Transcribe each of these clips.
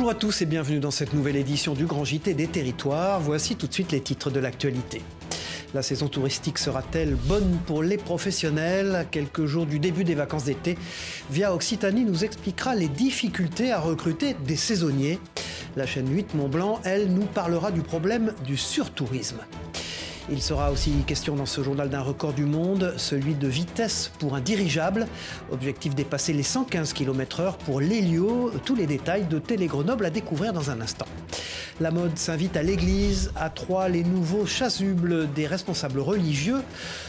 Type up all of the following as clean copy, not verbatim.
Bonjour à tous et bienvenue dans cette nouvelle édition du Grand JT des Territoires. Voici tout de suite les titres de l'actualité. La saison touristique sera-t-elle bonne pour les professionnels? À quelques jours du début des vacances d'été, Via Occitanie nous expliquera les difficultés à recruter des saisonniers. La chaîne 8 Mont-Blanc, elle, nous parlera du problème du surtourisme. Il sera aussi question dans ce journal d'un record du monde, celui de vitesse pour un dirigeable. Objectif dépasser les 115 km/h pour l'Hélio. Tous les détails de Télé Grenoble à découvrir dans un instant. La mode s'invite à l'église. À Troyes, les nouveaux chasubles des responsables religieux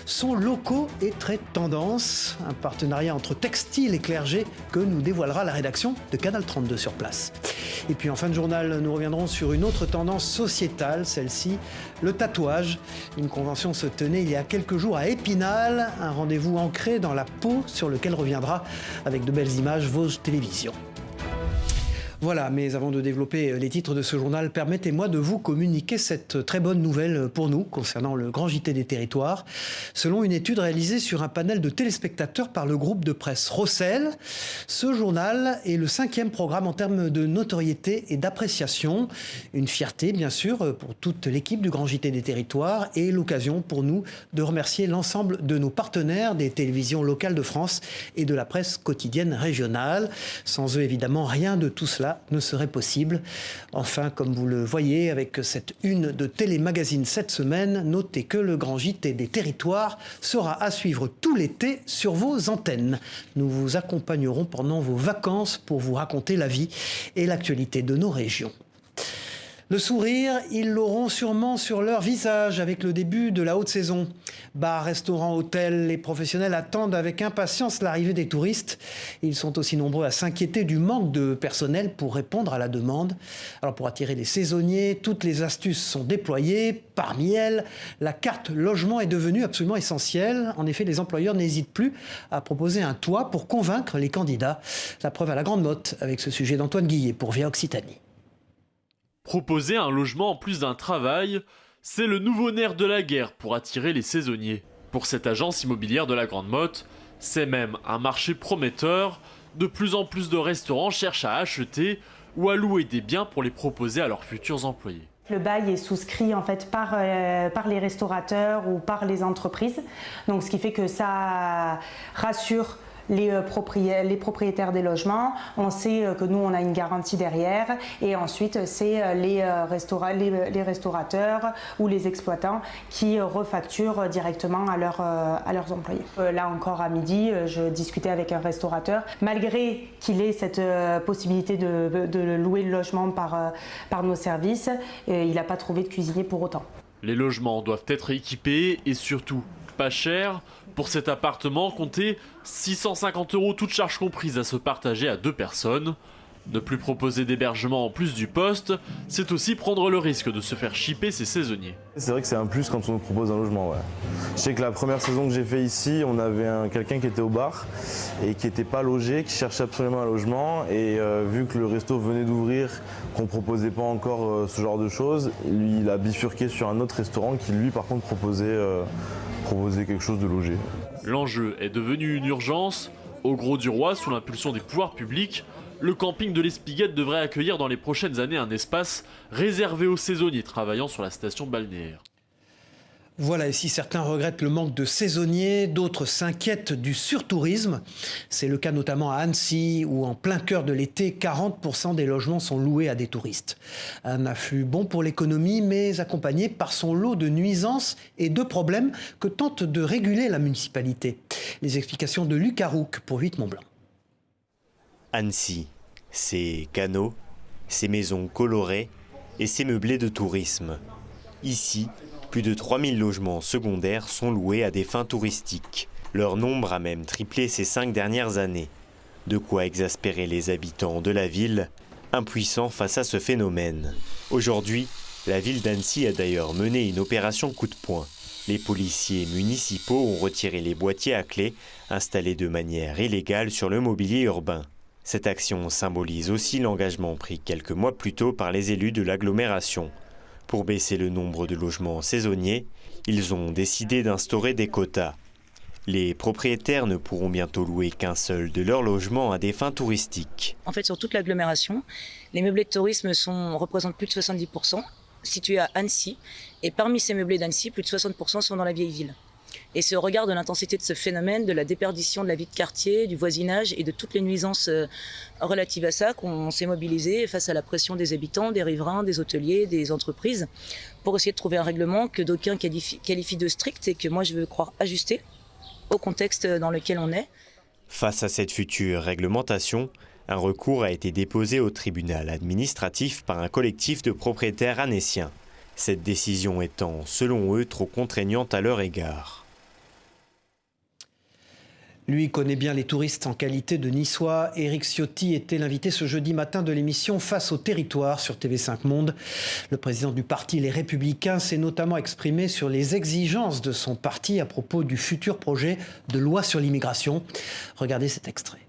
sont locaux et très tendance. Un partenariat entre textile et clergé que nous dévoilera la rédaction de Canal 32 sur place. Et puis en fin de journal, nous reviendrons sur une autre tendance sociétale, celle-ci, le tatouage. Une convention se tenait il y a quelques jours à Épinal, un rendez-vous ancré dans la peau sur lequel reviendra avec de belles images Vosges Télévisions. Voilà, mais avant de développer les titres de ce journal, permettez-moi de vous communiquer cette très bonne nouvelle pour nous concernant le Grand JT des Territoires. Selon une étude réalisée sur un panel de téléspectateurs par le groupe de presse Rossel, ce journal est le 5e programme en termes de notoriété et d'appréciation. Une fierté, bien sûr, pour toute l'équipe du Grand JT des Territoires et l'occasion pour nous de remercier l'ensemble de nos partenaires des télévisions locales de France et de la presse quotidienne régionale. Sans eux, évidemment, rien de tout cela ne serait possible. Enfin, comme vous le voyez avec cette une de Télémagazine cette semaine, notez que le Grand JT des Territoires sera à suivre tout l'été sur vos antennes. Nous vous accompagnerons pendant vos vacances pour vous raconter la vie et l'actualité de nos régions. Le sourire, ils l'auront sûrement sur leur visage avec le début de la haute saison. Bars, restaurants, hôtels, les professionnels attendent avec impatience l'arrivée des touristes. Ils sont aussi nombreux à s'inquiéter du manque de personnel pour répondre à la demande. Alors pour attirer les saisonniers, toutes les astuces sont déployées. Parmi elles, la carte logement est devenue absolument essentielle. En effet, les employeurs n'hésitent plus à proposer un toit pour convaincre les candidats. La preuve à la Grande Motte avec ce sujet d'Antoine Guillet pour Via Occitanie. Proposer un logement en plus d'un travail, c'est le nouveau nerf de la guerre pour attirer les saisonniers. Pour cette agence immobilière de la Grande Motte, c'est même un marché prometteur. De plus en plus de restaurants cherchent à acheter ou à louer des biens pour les proposer à leurs futurs employés. Le bail est souscrit en fait par les restaurateurs ou par les entreprises, donc ce qui fait que ça rassure les propriétaires des logements. On sait que nous on a une garantie derrière et ensuite c'est les restaurateurs ou les exploitants qui refacturent directement à leurs employés. Là encore à midi, je discutais avec un restaurateur. Malgré qu'il ait cette possibilité de louer le logement par nos services, il n'a pas trouvé de cuisinier pour autant. Les logements doivent être équipés et surtout pas cher. Pour cet appartement, comptez 650 € toutes charges comprises à se partager à 2 personnes. Ne plus proposer d'hébergement en plus du poste, c'est aussi prendre le risque de se faire chipper ses saisonniers. C'est vrai que c'est un plus quand on nous propose un logement. Ouais. Je sais que la première saison que j'ai fait ici, on avait quelqu'un qui était au bar et qui n'était pas logé, qui cherchait absolument un logement. Et vu que le resto venait d'ouvrir, qu'on ne proposait pas encore ce genre de choses, lui il a bifurqué sur un autre restaurant qui lui par contre proposait quelque chose de logé. L'enjeu est devenu une urgence. Au Gros du Roi, sous l'impulsion des pouvoirs publics, le camping de l'Espiguette devrait accueillir dans les prochaines années un espace réservé aux saisonniers travaillant sur la station balnéaire. Voilà, et si certains regrettent le manque de saisonniers, d'autres s'inquiètent du surtourisme. C'est le cas notamment à Annecy, où en plein cœur de l'été, 40% des logements sont loués à des touristes. Un afflux bon pour l'économie, mais accompagné par son lot de nuisances et de problèmes que tente de réguler la municipalité. Les explications de Luc Arouk pour 8 Mont-Blanc. Annecy, ses canaux, ses maisons colorées et ses meublés de tourisme. Ici, plus de 3000 logements secondaires sont loués à des fins touristiques. Leur nombre a même triplé ces 5 dernières années. De quoi exaspérer les habitants de la ville, impuissants face à ce phénomène. Aujourd'hui, la ville d'Annecy a d'ailleurs mené une opération coup de poing. Les policiers municipaux ont retiré les boîtiers à clés installés de manière illégale sur le mobilier urbain. Cette action symbolise aussi l'engagement pris quelques mois plus tôt par les élus de l'agglomération. Pour baisser le nombre de logements saisonniers, ils ont décidé d'instaurer des quotas. Les propriétaires ne pourront bientôt louer qu'un seul de leurs logements à des fins touristiques. En fait, sur toute l'agglomération, les meublés de tourisme représentent plus de 70%, situés à Annecy. Et parmi ces meublés d'Annecy, plus de 60% sont dans la vieille ville. Et c'est au regard de l'intensité de ce phénomène, de la déperdition de la vie de quartier, du voisinage et de toutes les nuisances relatives à ça qu'on s'est mobilisé face à la pression des habitants, des riverains, des hôteliers, des entreprises, pour essayer de trouver un règlement que d'aucuns qualifient de strict et que moi je veux croire ajusté au contexte dans lequel on est. Face à cette future réglementation, un recours a été déposé au tribunal administratif par un collectif de propriétaires annéciens. Cette décision étant, selon eux, trop contraignante à leur égard. Lui connaît bien les touristes en qualité de Niçois. Éric Ciotti était l'invité ce jeudi matin de l'émission Face au territoire sur TV5 Monde. Le président du parti Les Républicains s'est notamment exprimé sur les exigences de son parti à propos du futur projet de loi sur l'immigration. Regardez cet extrait.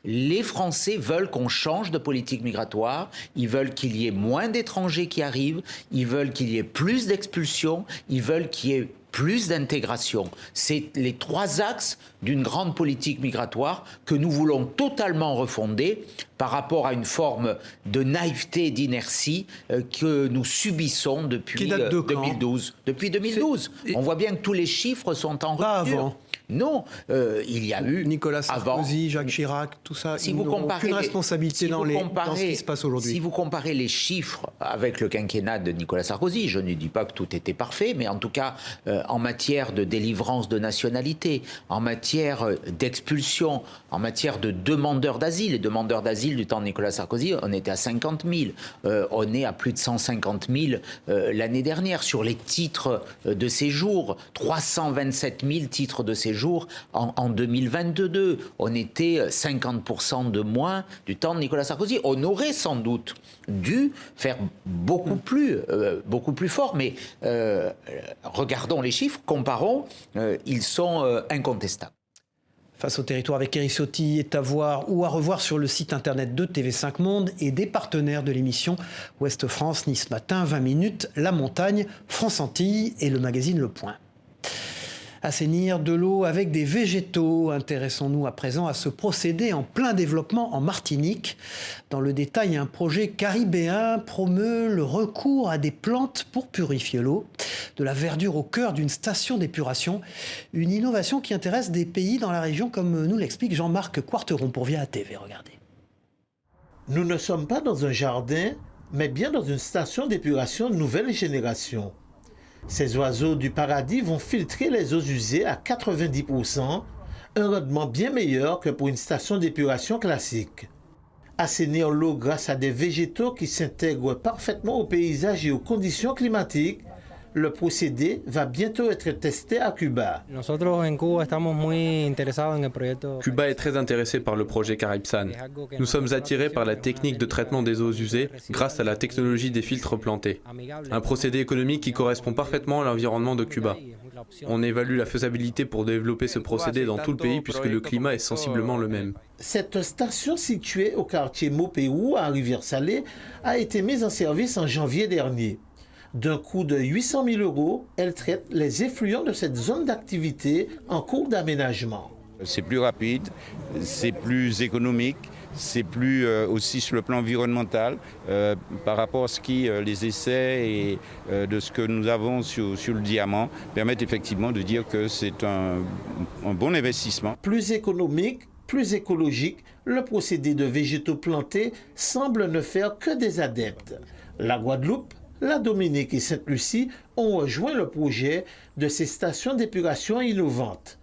Les Français veulent qu'on change de politique migratoire, ils veulent qu'il y ait moins d'étrangers qui arrivent, ils veulent qu'il y ait plus d'expulsions, ils veulent qu'il y ait plus d'intégration. C'est les trois axes d'une grande politique migratoire que nous voulons totalement refonder par rapport à une forme de naïveté et d'inertie que nous subissons depuis 2012. Depuis 2012. On voit bien que tous les chiffres sont en rupture. Avant. Non, il y a eu Nicolas Sarkozy, Jacques Chirac, tout ça, si ils n'ont aucune responsabilité dans ce qui se passe aujourd'hui. Si vous comparez les chiffres avec le quinquennat de Nicolas Sarkozy, je ne dis pas que tout était parfait, mais en tout cas, en matière de délivrance de nationalité, en matière d'expulsion, en matière de demandeurs d'asile, les demandeurs d'asile du temps de Nicolas Sarkozy, on était à 50 000, on est à plus de 150 000 l'année dernière. Sur les titres de séjour, 327 000 titres de séjour en 2022. On était 50% de moins du temps de Nicolas Sarkozy. On aurait sans doute dû faire beaucoup plus fort, mais regardons les chiffres, comparons, ils sont incontestables. Face au territoire avec Éric Ciotti est à voir ou à revoir sur le site internet de TV5 Monde et des partenaires de l'émission Ouest France, Nice Matin, 20 minutes, La Montagne, France Antilles et le magazine Le Point. Assainir de l'eau avec des végétaux. Intéressons-nous à présent à ce procédé en plein développement en Martinique. Dans le détail, un projet caribéen promeut le recours à des plantes pour purifier l'eau. De la verdure au cœur d'une station d'épuration. Une innovation qui intéresse des pays dans la région, comme nous l'explique Jean-Marc Quarteron pour Via TV. Regardez. Nous ne sommes pas dans un jardin, mais bien dans une station d'épuration nouvelle génération. Ces oiseaux du paradis vont filtrer les eaux usées à 90%, un rendement bien meilleur que pour une station d'épuration classique. Assainir l'eau grâce à des végétaux qui s'intègrent parfaitement au paysage et aux conditions climatiques, le procédé va bientôt être testé à Cuba. Cuba est très intéressé par le projet Caribsan. Nous sommes attirés par la technique de traitement des eaux usées grâce à la technologie des filtres plantés. Un procédé économique qui correspond parfaitement à l'environnement de Cuba. On évalue la faisabilité pour développer ce procédé dans tout le pays puisque le climat est sensiblement le même. Cette station située au quartier Mopéou à Rivière-Salée a été mise en service en janvier dernier. D'un coût de 800 000 €, elle traite les effluents de cette zone d'activité en cours d'aménagement. C'est plus rapide, c'est plus économique, c'est plus aussi sur le plan environnemental par rapport à ce qui les essais et de ce que nous avons sur le diamant permettent effectivement de dire que c'est un bon investissement. Plus économique, plus écologique, le procédé de végétaux plantés semble ne faire que des adeptes. La Guadeloupe, la Dominique et Sainte-Lucie ont rejoint le projet de ces stations d'épuration innovantes.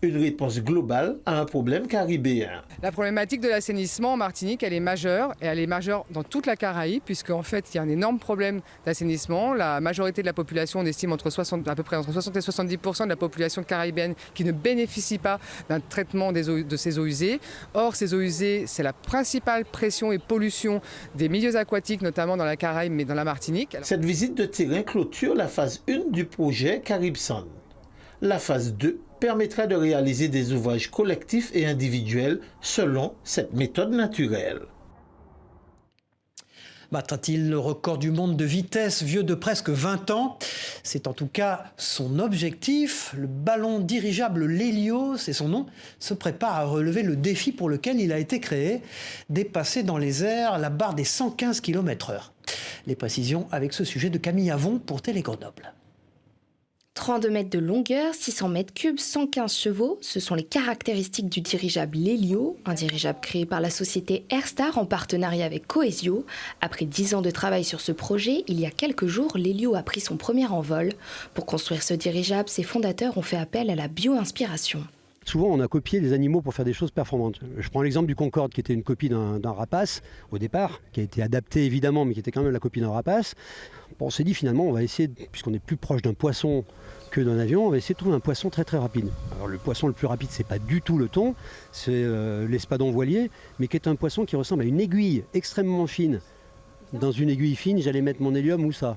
Une réponse globale à un problème caribéen. La problématique de l'assainissement en Martinique, elle est majeure, et elle est majeure dans toute la Caraïbe, puisqu'en fait, il y a un énorme problème d'assainissement. La majorité de la population, on estime à peu près entre 60 et 70% de la population caribéenne qui ne bénéficie pas d'un traitement de ces eaux usées. Or, ces eaux usées, c'est la principale pression et pollution des milieux aquatiques, notamment dans la Caraïbe, mais dans la Martinique. Cette visite de terrain clôture la phase 1 du projet Caribsan. La phase 2 permettra de réaliser des ouvrages collectifs et individuels selon cette méthode naturelle. Battra-t-il le record du monde de vitesse vieux de presque 20 ans? C'est en tout cas son objectif. Le ballon dirigeable Lelio, c'est son nom, se prépare à relever le défi pour lequel il a été créé, dépasser dans les airs la barre des 115 km/h. Les précisions avec ce sujet de Camille Avon pour Télé Grenoble. 32 mètres de longueur, 600 mètres cubes, 115 chevaux, ce sont les caractéristiques du dirigeable Lelio, un dirigeable créé par la société Airstar en partenariat avec Coesio. Après 10 ans de travail sur ce projet, il y a quelques jours, Lelio a pris son premier envol. Pour construire ce dirigeable, ses fondateurs ont fait appel à la bio-inspiration. Souvent, on a copié des animaux pour faire des choses performantes. Je prends l'exemple du Concorde, qui était une copie d'un rapace au départ, qui a été adapté évidemment, mais qui était quand même la copie d'un rapace. Bon, on s'est dit finalement, on va essayer, puisqu'on est plus proche d'un poisson que d'un avion, on va essayer de trouver un poisson très très rapide. Alors le poisson le plus rapide, c'est pas du tout le thon, c'est l'espadon voilier, mais qui est un poisson qui ressemble à une aiguille extrêmement fine. Dans une aiguille fine, j'allais mettre mon hélium ou ça.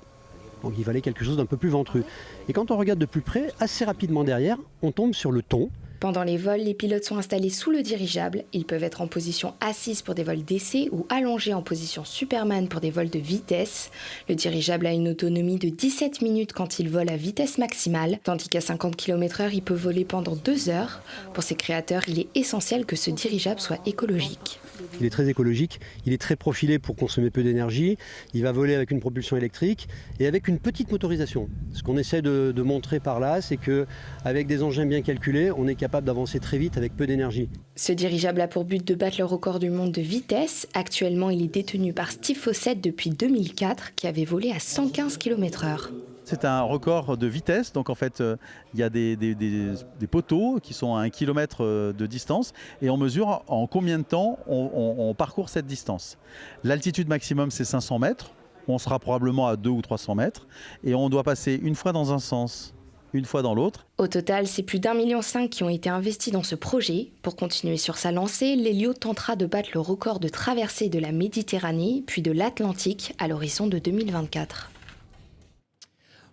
Donc il fallait quelque chose d'un peu plus ventru. Et quand on regarde de plus près, assez rapidement derrière, on tombe sur le thon. Pendant les vols, les pilotes sont installés sous le dirigeable. Ils peuvent être en position assise pour des vols d'essai ou allongés en position Superman pour des vols de vitesse. Le dirigeable a une autonomie de 17 minutes quand il vole à vitesse maximale, tandis qu'à 50 km/h, il peut voler pendant 2 heures. Pour ses créateurs, il est essentiel que ce dirigeable soit écologique. Il est très écologique, il est très profilé pour consommer peu d'énergie, il va voler avec une propulsion électrique et avec une petite motorisation. Ce qu'on essaie de montrer par là, c'est qu'avec des engins bien calculés, on est capable d'avancer très vite avec peu d'énergie. Ce dirigeable a pour but de battre le record du monde de vitesse. Actuellement, il est détenu par Steve Fossett depuis 2004, qui avait volé à 115 km/h. C'est un record de vitesse, donc en fait il y a des poteaux qui sont à 1 km de distance et on mesure en combien de temps on parcourt cette distance. L'altitude maximum c'est 500 mètres, on sera probablement à 200 ou 300 mètres et on doit passer une fois dans un sens, une fois dans l'autre. Au total, c'est plus d'1,5 million qui ont été investis dans ce projet. Pour continuer sur sa lancée, Lelio tentera de battre le record de traversée de la Méditerranée puis de l'Atlantique à l'horizon de 2024.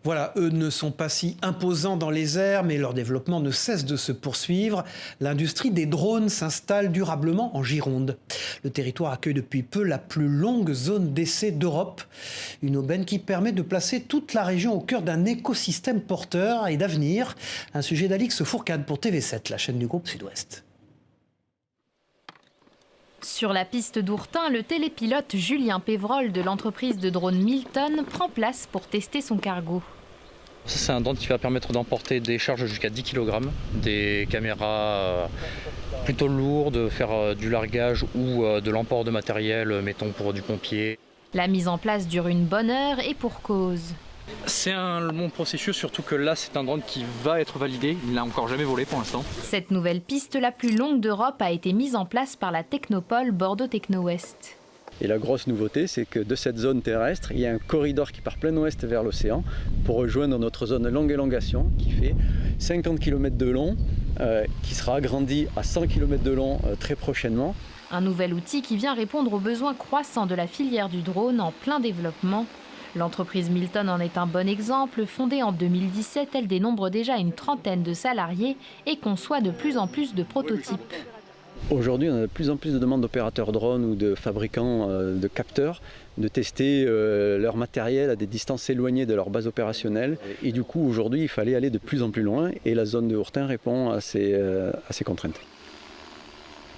Voilà, eux ne sont pas si imposants dans les airs, mais leur développement ne cesse de se poursuivre. L'industrie des drones s'installe durablement en Gironde. Le territoire accueille depuis peu la plus longue zone d'essai d'Europe. Une aubaine qui permet de placer toute la région au cœur d'un écosystème porteur et d'avenir. Un sujet d'Alix Fourcade pour TV7, la chaîne du groupe Sud-Ouest. Sur la piste d'Ourtin, le télépilote Julien Pévrol de l'entreprise de drones Milton prend place pour tester son cargo. C'est un drone qui va permettre d'emporter des charges jusqu'à 10 kg, des caméras plutôt lourdes, faire du largage ou de l'emport de matériel, mettons pour du pompier. La mise en place dure une bonne heure et pour cause. C'est un long processus, surtout que là c'est un drone qui va être validé, il n'a encore jamais volé pour l'instant. Cette nouvelle piste la plus longue d'Europe a été mise en place par la Technopole Bordeaux Techno-Ouest. Et la grosse nouveauté, c'est que de cette zone terrestre, il y a un corridor qui part plein ouest vers l'océan pour rejoindre notre zone longue élongation qui fait 50 km de long, qui sera agrandi à 100 km de long très prochainement. Un nouvel outil qui vient répondre aux besoins croissants de la filière du drone en plein développement. L'entreprise Milton en est un bon exemple. Fondée en 2017, elle dénombre déjà une trentaine de salariés et conçoit de plus en plus de prototypes. Aujourd'hui, on a de plus en plus de demandes d'opérateurs drones ou de fabricants de capteurs de tester leur matériel à des distances éloignées de leur base opérationnelle. Et du coup, aujourd'hui, il fallait aller de plus en plus loin et la zone de Ourtin répond à ces contraintes.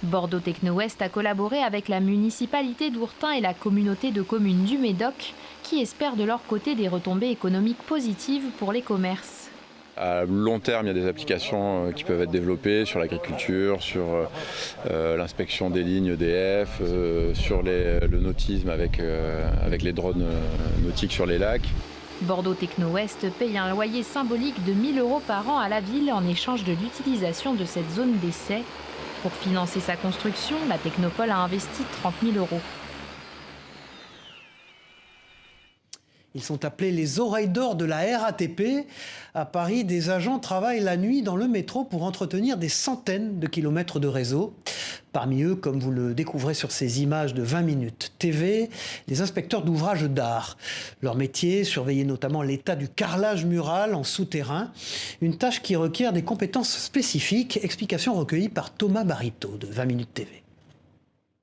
Bordeaux Techno-Ouest a collaboré avec la municipalité d'Ourtin et la communauté de communes du Médoc qui espèrent de leur côté des retombées économiques positives pour les commerces. À long terme, il y a des applications qui peuvent être développées sur l'agriculture, sur l'inspection des lignes EDF, sur le nautisme avec les drones nautiques sur les lacs. Bordeaux Techno-Ouest paye un loyer symbolique de 1 000 € par an à la ville en échange de l'utilisation de cette zone d'essai. Pour financer sa construction, la Technopole a investi 30 000 €. Ils sont appelés les oreilles d'or de la RATP. À Paris, des agents travaillent la nuit dans le métro pour entretenir des centaines de kilomètres de réseau. Parmi eux, comme vous le découvrez sur ces images de 20 minutes TV, les inspecteurs d'ouvrages d'art. Leur métier, surveiller notamment l'état du carrelage mural en souterrain. Une tâche qui requiert des compétences spécifiques. Explication recueillie par Thomas Barito de 20 minutes TV.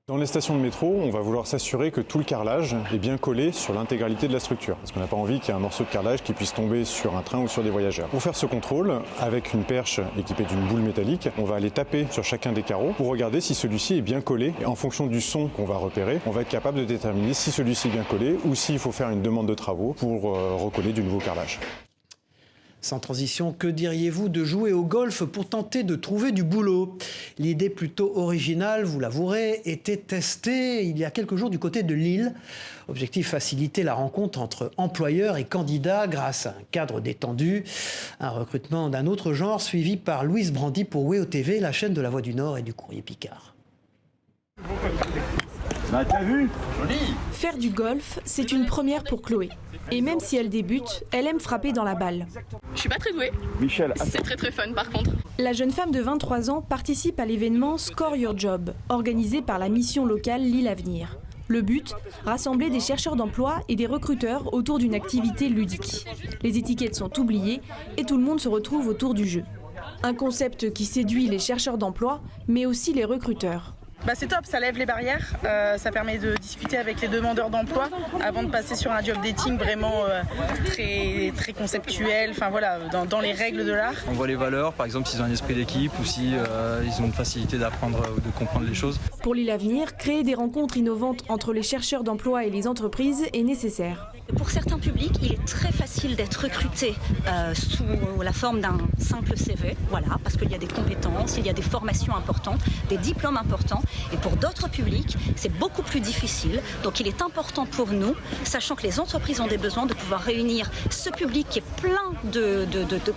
Dans les stations de métro, on va vouloir s'assurer que tout le carrelage est bien collé sur l'intégralité de la structure. Parce qu'on n'a pas envie qu'il y ait un morceau de carrelage qui puisse tomber sur un train ou sur des voyageurs. Pour faire ce contrôle, avec une perche équipée d'une boule métallique, on va aller taper sur chacun des carreaux pour regarder si celui-ci est bien collé. Et en fonction du son qu'on va repérer, on va être capable de déterminer si celui-ci est bien collé ou s'il faut faire une demande de travaux pour recoller du nouveau carrelage. Sans transition, que diriez-vous de jouer au golf pour tenter de trouver du boulot? L'idée plutôt originale, vous l'avouerez, était testée il y a quelques jours du côté de Lille. Objectif, faciliter la rencontre entre employeurs et candidats grâce à un cadre détendu. Un recrutement d'un autre genre suivi par Louise Brandy pour WEO TV, la chaîne de La Voix du Nord et du Courrier Picard. Bah t'as vu? Joli. Faire du golf, c'est une première pour Chloé. Et même si elle débute, elle aime frapper dans la balle. Je suis pas très douée. Michel. C'est très fun par contre. La jeune femme de 23 ans participe à l'événement Score Your Job, organisé par la mission locale Lille Avenir. Le but, rassembler des chercheurs d'emploi et des recruteurs autour d'une activité ludique. Les étiquettes sont oubliées et tout le monde se retrouve autour du jeu. Un concept qui séduit les chercheurs d'emploi, mais aussi les recruteurs. Bah c'est top, ça lève les barrières, ça permet de discuter avec les demandeurs d'emploi avant de passer sur un job dating vraiment très conceptuel, enfin voilà, dans les règles de l'art. On voit les valeurs, par exemple s'ils ont un esprit d'équipe ou si ils ont une facilité d'apprendre ou de comprendre les choses. Pour Lille Avenir, créer des rencontres innovantes entre les chercheurs d'emploi et les entreprises est nécessaire. Pour certains publics, il est très facile d'être recruté sous la forme d'un simple CV, voilà, parce qu'il y a des compétences, il y a des formations importantes, des diplômes importants. Et pour d'autres publics, c'est beaucoup plus difficile. Donc il est important pour nous, sachant que les entreprises ont des besoins, de pouvoir réunir ce public qui est plein de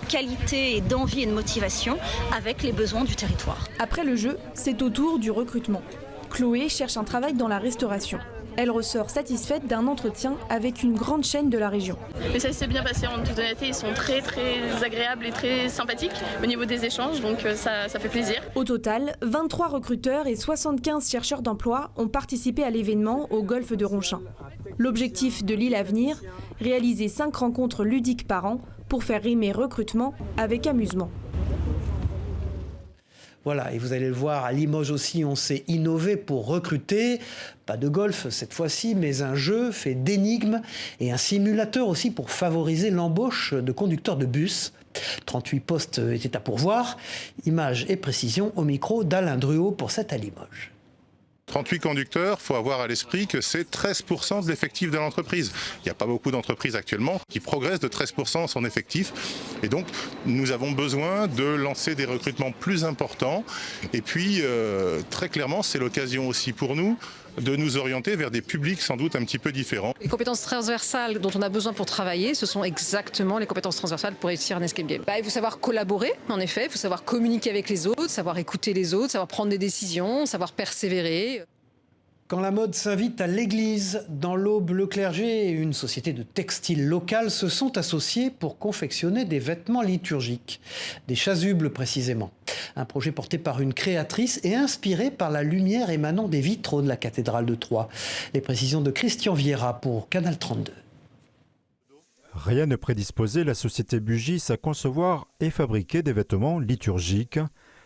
qualité et d'envie et de motivation avec les besoins du territoire. Après le jeu, c'est au tour du recrutement. Chloé cherche un travail dans la restauration. Elle ressort satisfaite d'un entretien avec une grande chaîne de la région. Mais ça s'est bien passé en toute honnêteté, ils sont très agréables et très sympathiques au niveau des échanges, donc ça fait plaisir. Au total, 23 recruteurs et 75 chercheurs d'emploi ont participé à l'événement au golfe de Ronchin. L'objectif de Lille Avenir, réaliser 5 rencontres ludiques par an pour faire rimer recrutement avec amusement. Voilà, et vous allez le voir, à Limoges aussi, on s'est innové pour recruter. Pas de golf cette fois-ci, mais un jeu fait d'énigmes et un simulateur aussi pour favoriser l'embauche de conducteurs de bus. 38 postes étaient à pourvoir. Images et précisions au micro d'Alain Druot pour cette à Limoges. 38 conducteurs, il faut avoir à l'esprit que c'est 13% de l'effectif de l'entreprise. Il n'y a pas beaucoup d'entreprises actuellement qui progressent de 13% son effectif. Et donc, nous avons besoin de lancer des recrutements plus importants. Et puis, très clairement, c'est l'occasion aussi pour nous de nous orienter vers des publics sans doute un petit peu différents. Les compétences transversales dont on a besoin pour travailler, ce sont exactement les compétences transversales pour réussir un escape game. Il faut savoir collaborer, en effet, il faut savoir communiquer avec les autres, savoir écouter les autres, savoir prendre des décisions, savoir persévérer. Quand la mode s'invite à l'église, dans l'Aube, le clergé et une société de textile locale se sont associés pour confectionner des vêtements liturgiques, des chasubles précisément. Un projet porté par une créatrice et inspiré par la lumière émanant des vitraux de la cathédrale de Troyes. Les précisions de Christian Vieira pour Canal 32. Rien ne prédisposait la société Bugis à concevoir et fabriquer des vêtements liturgiques.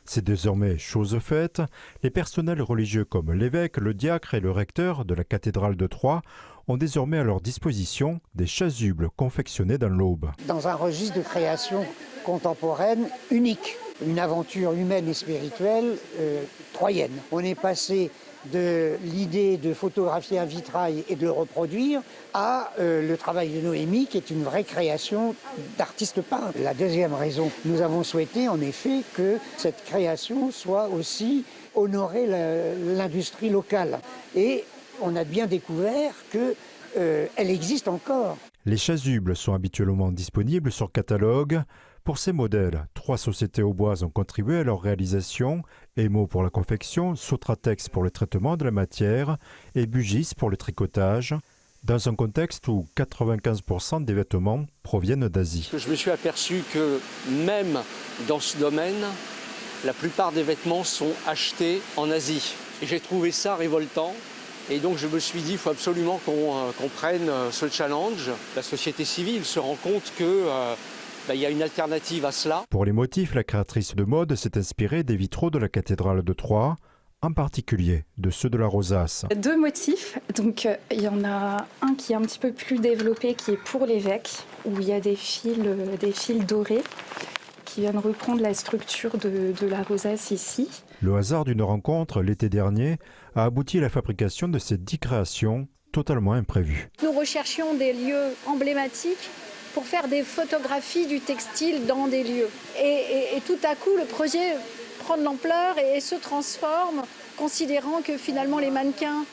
C'est désormais chose faite. Les personnels religieux comme l'évêque, le diacre et le recteur de la cathédrale de Troyes ont désormais à leur disposition des chasubles confectionnés dans l'Aube. Dans un registre de création contemporaine unique, une aventure humaine et spirituelle troyenne. On est passé de l'idée de photographier un vitrail et de le reproduire à le travail de Noémie qui est une vraie création d'artiste peintre. La deuxième raison, nous avons souhaité en effet que cette création soit aussi honorer l'industrie locale et on a bien découvert qu'elle existe encore. Les chasubles sont habituellement disponibles sur catalogue. Pour ces modèles, 3 sociétés auboises ont contribué à leur réalisation, Emo pour la confection, Sotratex pour le traitement de la matière et Bugis pour le tricotage, dans un contexte où 95% des vêtements proviennent d'Asie. Je me suis aperçu que même dans ce domaine, la plupart des vêtements sont achetés en Asie. Et j'ai trouvé ça révoltant. Et donc je me suis dit, il faut absolument qu'on prenne ce challenge. La société civile se rend compte que il y a une alternative à cela. Pour les motifs, la créatrice de mode s'est inspirée des vitraux de la cathédrale de Troyes. en particulier de ceux de la rosace. 2 motifs, donc il y en a un qui est un petit peu plus développé, qui est pour l'évêque, où il y a des fils dorés qui viennent reprendre la structure de la rosace ici. Le hasard d'une rencontre l'été dernier a abouti à la fabrication de ces 10 créations totalement imprévues. Nous recherchions des lieux emblématiques pour faire des photographies du textile dans des lieux. Et tout à coup, le projet prend de l'ampleur et se transforme, considérant que finalement les mannequins,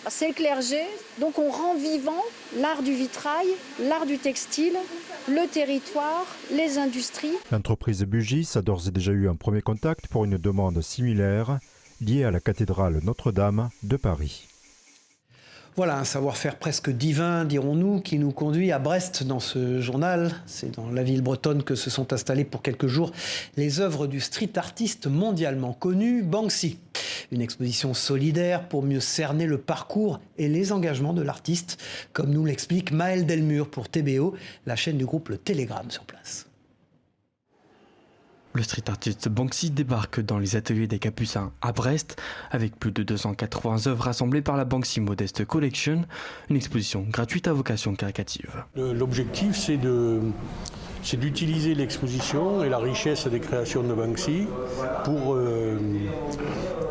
c'est le clergé. Donc on rend vivant l'art du vitrail, l'art du textile, le territoire, les industries. L'entreprise Bugis a d'ores et déjà eu un premier contact pour une demande similaire liée à la cathédrale Notre-Dame de Paris. Voilà un savoir-faire presque divin, dirons-nous, qui nous conduit à Brest dans ce journal. C'est dans la ville bretonne que se sont installées pour quelques jours les œuvres du street artiste mondialement connu Banksy. Une exposition solidaire pour mieux cerner le parcours et les engagements de l'artiste, comme nous l'explique Maël Delmure pour TBO, la chaîne du groupe Le Télégramme sur place. Le street artiste Banksy débarque dans les ateliers des Capucins à Brest avec plus de 280 œuvres rassemblées par la Banksy Modeste Collection, une exposition gratuite à vocation caritative. L'objectif, c'est d'utiliser l'exposition et la richesse des créations de Banksy pour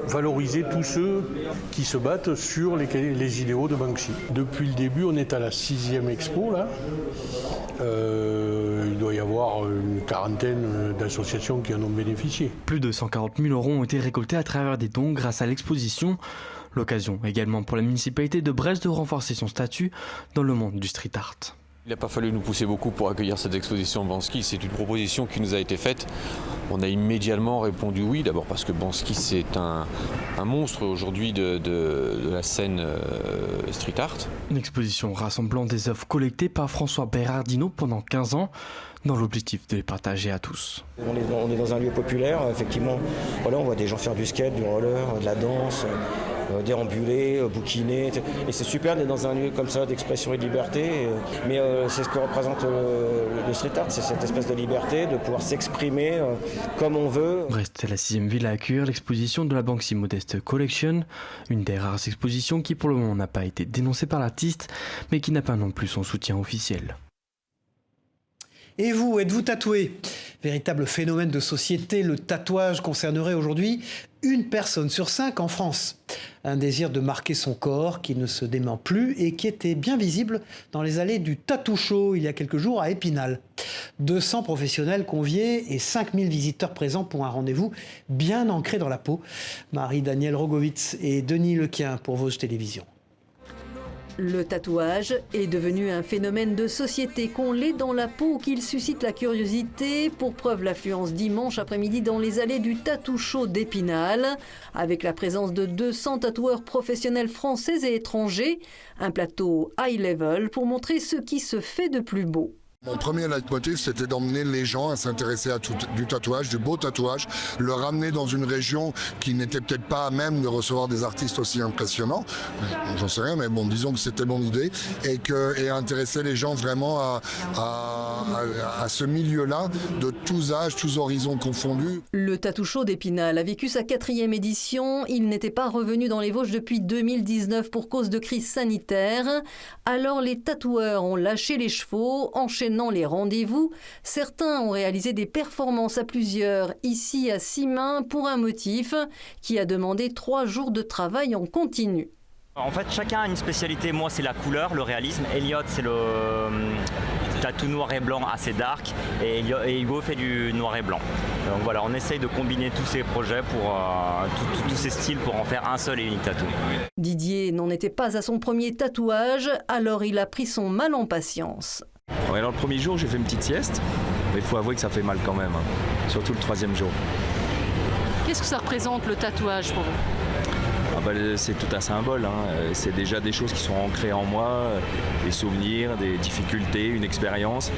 valoriser tous ceux qui se battent sur les idéaux de Banksy. Depuis le début, on est à la 6e expo là. Il doit y avoir une quarantaine d'associations qui en ont bénéficié. Plus de 140 000 € ont été récoltés à travers des dons grâce à l'exposition. L'occasion également pour la municipalité de Brest de renforcer son statut dans le monde du street art. Il n'a pas fallu nous pousser beaucoup pour accueillir cette exposition Banksy. C'est une proposition qui nous a été faite. On a immédiatement répondu oui, d'abord parce que Banksy c'est un monstre aujourd'hui de la scène street art. Une exposition rassemblant des œuvres collectées par François Berardino pendant 15 ans, dans l'objectif de les partager à tous. On est dans un lieu populaire, effectivement. Voilà, on voit des gens faire du skate, du roller, de la danse, déambuler, bouquiner. Et c'est super d'être dans un lieu comme ça d'expression et de liberté. Mais c'est ce que représente le street art, c'est cette espèce de liberté, de pouvoir s'exprimer comme on veut. Brest est la 6e ville à accueillir l'exposition de la Banksy Modeste Collection, une des rares expositions qui pour le moment n'a pas été dénoncée par l'artiste, mais qui n'a pas non plus son soutien officiel. Et vous, êtes-vous tatoué ? Véritable phénomène de société, le tatouage concernerait aujourd'hui 1 personne sur 5 en France. Un désir de marquer son corps qui ne se dément plus et qui était bien visible dans les allées du Tattoo Show il y a quelques jours à Épinal. 200 professionnels conviés et 5000 visiteurs présents pour un rendez-vous bien ancré dans la peau. Marie-Danielle Rogovitz et Denis Lequien pour Vosges Télévisions. Le tatouage est devenu un phénomène de société qu'on l'est dans la peau, qu'il suscite la curiosité. Pour preuve, l'affluence dimanche après-midi dans les allées du Tattoo Show d'Épinal, avec la présence de 200 tatoueurs professionnels français et étrangers. Un plateau high level pour montrer ce qui se fait de plus beau. Mon premier leitmotiv, c'était d'emmener les gens à s'intéresser à du tatouage, du beau tatouage, le ramener dans une région qui n'était peut-être pas à même de recevoir des artistes aussi impressionnants. J'en sais rien, mais bon, disons que c'était mon idée. Et intéresser les gens vraiment à ce milieu-là, de tous âges, tous horizons confondus. Le Tattoo Show d'Épinal a vécu sa 4e édition. Il n'était pas revenu dans les Vosges depuis 2019 pour cause de crise sanitaire. Alors les tatoueurs ont lâché les chevaux, enchaînant les rendez-vous. Certains ont réalisé des performances à plusieurs, ici à 6 mains, pour un motif qui a demandé 3 jours de travail en continu. En fait, chacun a une spécialité. Moi, c'est la couleur, le réalisme. Elliot, c'est le tatou noir et blanc assez dark. Et Hugo fait du noir et blanc. Donc voilà, on essaye de combiner tous ces projets, tous ces styles pour en faire un seul et unique tatou. Didier n'en était pas à son premier tatouage, alors il a pris son mal en patience. Ouais, alors le premier jour, j'ai fait une petite sieste, mais il faut avouer que ça fait mal quand même, surtout le 3e jour. Qu'est-ce que ça représente le tatouage pour vous ? C'est tout un symbole, c'est déjà des choses qui sont ancrées en moi, des souvenirs, des difficultés, une expérience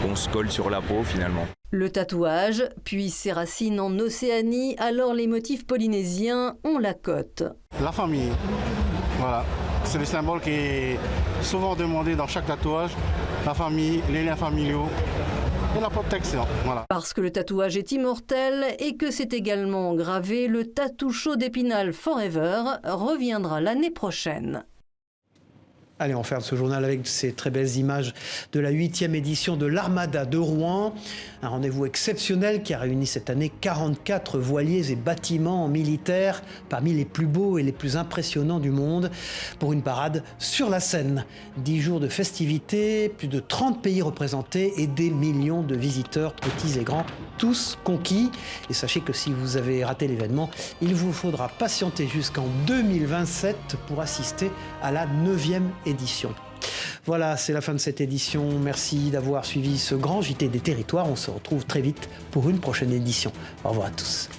qu'on se colle sur la peau finalement. Le tatouage puise ses racines en Océanie, alors les motifs polynésiens ont la cote. La famille, voilà. C'est le symbole qui est souvent demandé dans chaque tatouage. La famille, les liens familiaux. et la protection. Voilà. Parce que le tatouage est immortel et que c'est également gravé, le Tattoo Show d'Épinal Forever reviendra l'année prochaine. Allez, on ferme ce journal avec ces très belles images de la 8e édition de l'Armada de Rouen. Un rendez-vous exceptionnel qui a réuni cette année 44 voiliers et bâtiments militaires, parmi les plus beaux et les plus impressionnants du monde, pour une parade sur la Seine. 10 jours de festivités, plus de 30 pays représentés et des millions de visiteurs, petits et grands, tous conquis. Et sachez que si vous avez raté l'événement, il vous faudra patienter jusqu'en 2027 pour assister à la 9e édition. Voilà, c'est la fin de cette édition. Merci d'avoir suivi ce grand JT des territoires. On se retrouve très vite pour une prochaine édition. Au revoir à tous.